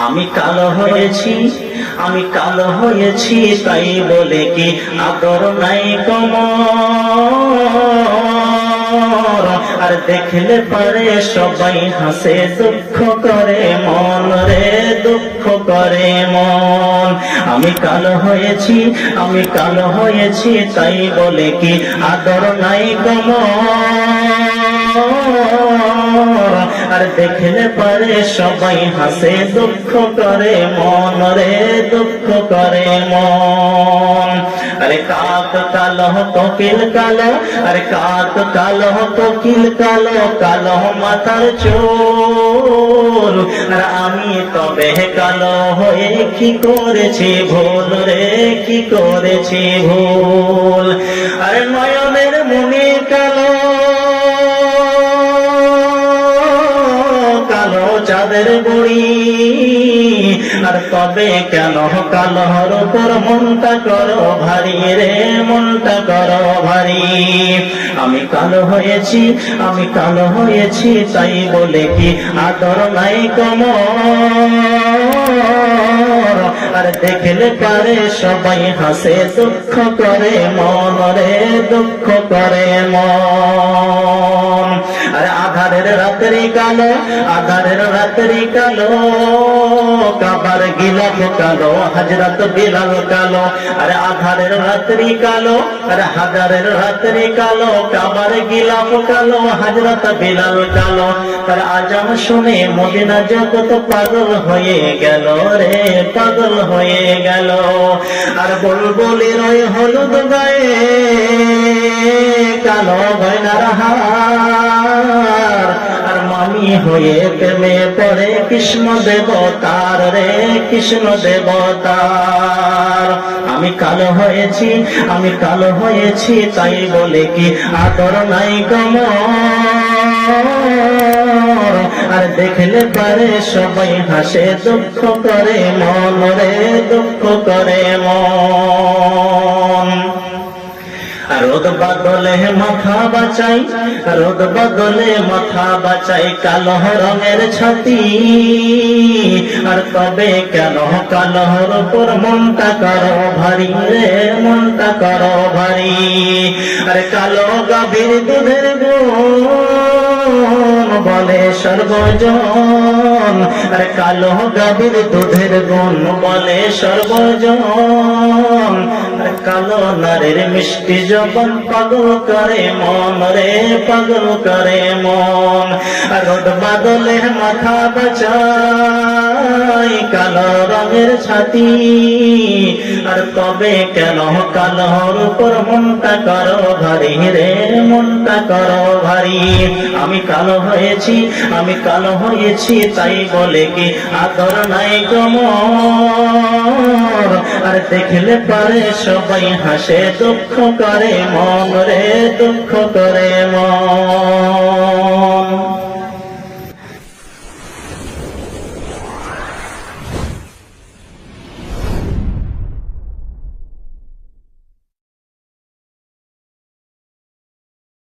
আমি কালো হয়েছি, আমি কালো হয়েছি, তাই বলে কি আদর নাই কমর? আর দেখলে পারে সবাই হাসে, দুঃখ করে মন রে, দুঃখ করে মন। আমি কালো হয়েছি, আমি কালো হয়েছি, তাই বলে কি আদর নাই কমর? আর দেখলে পারে সবাই হাসে, দুঃখ করে মন রে, দুঃখ করে মন। আরে কাক কালো, কোকিল কালো, আরে কাক কালো, কোকিল কালো, কালো মাথার চুল। আর আমি তবে কালো হয়ে কি করেছি ভুল রে, কি করেছি ভুল? আরে নয়নের মনে কালো, কালো চাঁদের গুড়ি। আর তবে কেন কালোর উপর মনটা করো ভারী রে, মনটা করো ভারী? আমি কালো হয়েছি, আমি কালো হয়েছি, তাই বলে কি আদর নাই কমর? আর দেখলে পারে সবাই হাসে, দুঃখ করে মন রে, দুঃখ করে মন। আর আধারের রাত্রি কালো, আধারের রাত্রি কালো, কাবার গিলাফ কালো, হযরত বিলাল কালো। আর আধারের রাত্রি কালো, আর হাজারের রাত্রি কালো, কাবার গিলাফ কালো, হযরত বিলাল কালো। আর আজান শুনে মদিনা জগৎ পাগল হয়ে গেল রে, পাগল হয়ে গেল। আর বুলবুলির ওই হলুদ গায়ে কালো গয়নার হার। আর মামি হয়ে প্রেমে পড়ে কৃষ্ণ দেবতার রে, কৃষ্ণ দেবতার। আমি কালো হয়েছি, আমি কালো হয়েছি, তাই বলে কি আদর নাই কমর? আর দেখলে পারে সবাই হাসে, দুঃখ করে মন রে, দুঃখ করে মন। রোদ বদলে মাথা বাঁচাই, রোদ বদলে মাথা বাঁচাই, কালো রঙের ছাতি। আর তবে কেন কালোর উপর মনটা করো ভারী রে, মনটা করো ভারী? আর কালো গাভীর দুধের গুণ বলে সর্বজন। আর কালো গাভীর দুধের গুণ বলে সর্বজন। আর কালো নারীর মিষ্টি জবান পাগল করে মন রে, পাগল করে মন। আর রোদ বাদলে মাথা বাঁচাই, কালো রঙের ছাতি। আর তবে কেন কালোর উপর মনটা করো ভারী রে, মনটা করো ভারী? আমি কালো হয়েছি, আমি কালো হয়েছি, তাই বলে কি আদর নাই কমর? আর দেখলে পারে সবাই হাসে, দুঃখ করে মন রে, দুঃখ করে মন।